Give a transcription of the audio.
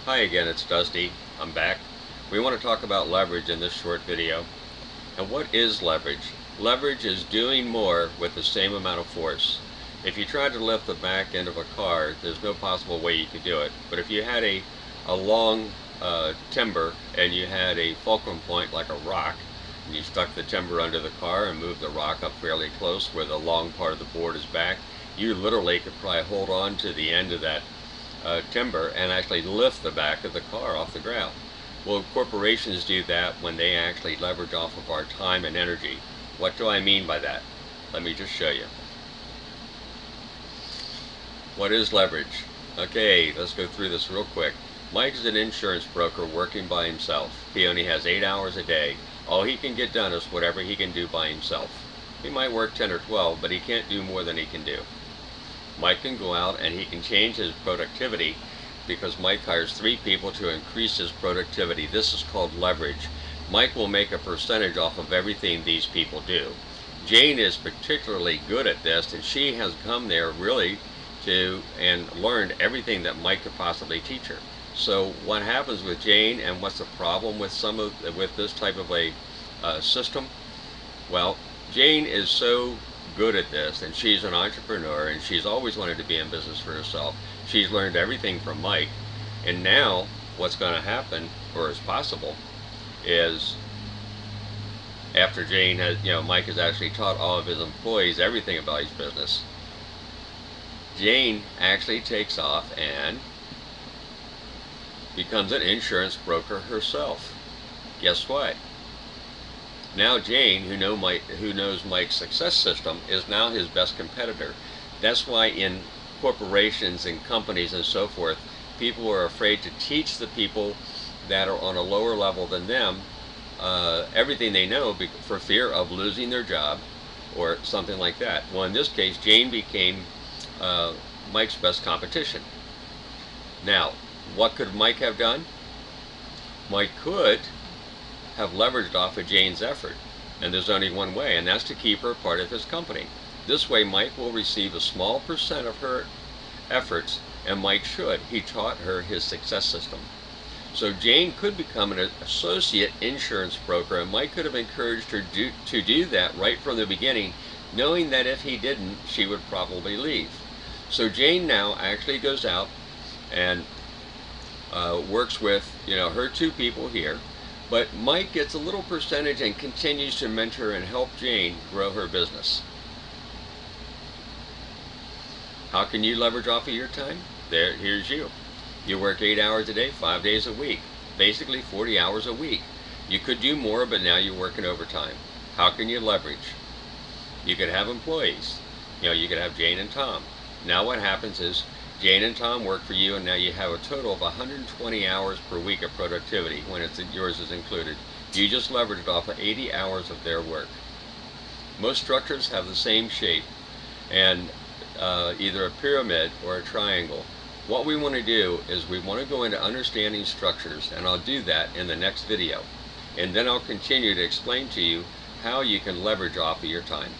Hi again, it's Dusty. I'm back. We want to talk about leverage in this short video. And what is leverage? Leverage is doing more with the same amount of force. If you tried to lift the back end of a car, there's no possible way you could do it. But if you had a long timber and you had a fulcrum point like a rock, and you stuck the timber under the car and moved the rock up fairly close where the long part of the board is back, you literally could probably hold on to the end of that timber and actually lift the back of the car off the ground. Well, corporations do that when they actually leverage off of our time and energy. What do I mean by that? Let me just show you. What is leverage? Okay, let's go through this real quick. Mike is an insurance broker working by himself. He only has 8 hours a day. All he can get done is whatever he can do by himself. He might work 10 or 12, but he can't do more than he can do. Mike can go out and he can change his productivity because Mike hires 3 people to increase his productivity. This is called leverage. Mike will make a percentage off of everything these people do. Jane is particularly good at this, and she has come there really to and learned everything that Mike could possibly teach her. So what happens with Jane, and what's the problem with with this type of a system? Well, Jane is so good at this, and she's an entrepreneur, and she's always wanted to be in business for herself. She's learned everything from Mike, and now what's going to happen, or is possible, is after Jane has, Mike has actually taught all of his employees everything about his business, Jane actually takes off and becomes an insurance broker herself. Guess what? Now Jane, who knows Mike's success system, is now his best competitor. That's why in corporations and companies and so forth, people are afraid to teach the people that are on a lower level than them everything they know for fear of losing their job or something like that. Well, in this case, Jane became Mike's best competition. Now, what could Mike have done? Mike could have leveraged off of Jane's effort, and there's only one way, and that's to keep her part of his company. This way Mike will receive a small percent of her efforts, and Mike should. He taught her his success system. So Jane could become an associate insurance broker, and Mike could have encouraged her to do that right from the beginning, knowing that if he didn't, she would probably leave. So Jane now actually goes out and works with her 2 people here, but Mike gets a little percentage and continues to mentor and help Jane grow her business. How can you leverage off of your time? Here's you. You work 8 hours a day, 5 days a week, basically 40 hours a week. You could do more, but now you're working overtime. How can you leverage? You could have employees. You could have Jane and Tom. Now what happens is Jane and Tom work for you, and now you have a total of 120 hours per week of productivity when yours is included. You just leveraged off of 80 hours of their work. Most structures have the same shape, and either a pyramid or a triangle. What we want to do is we want to go into understanding structures, and I'll do that in the next video. And then I'll continue to explain to you how you can leverage off of your time.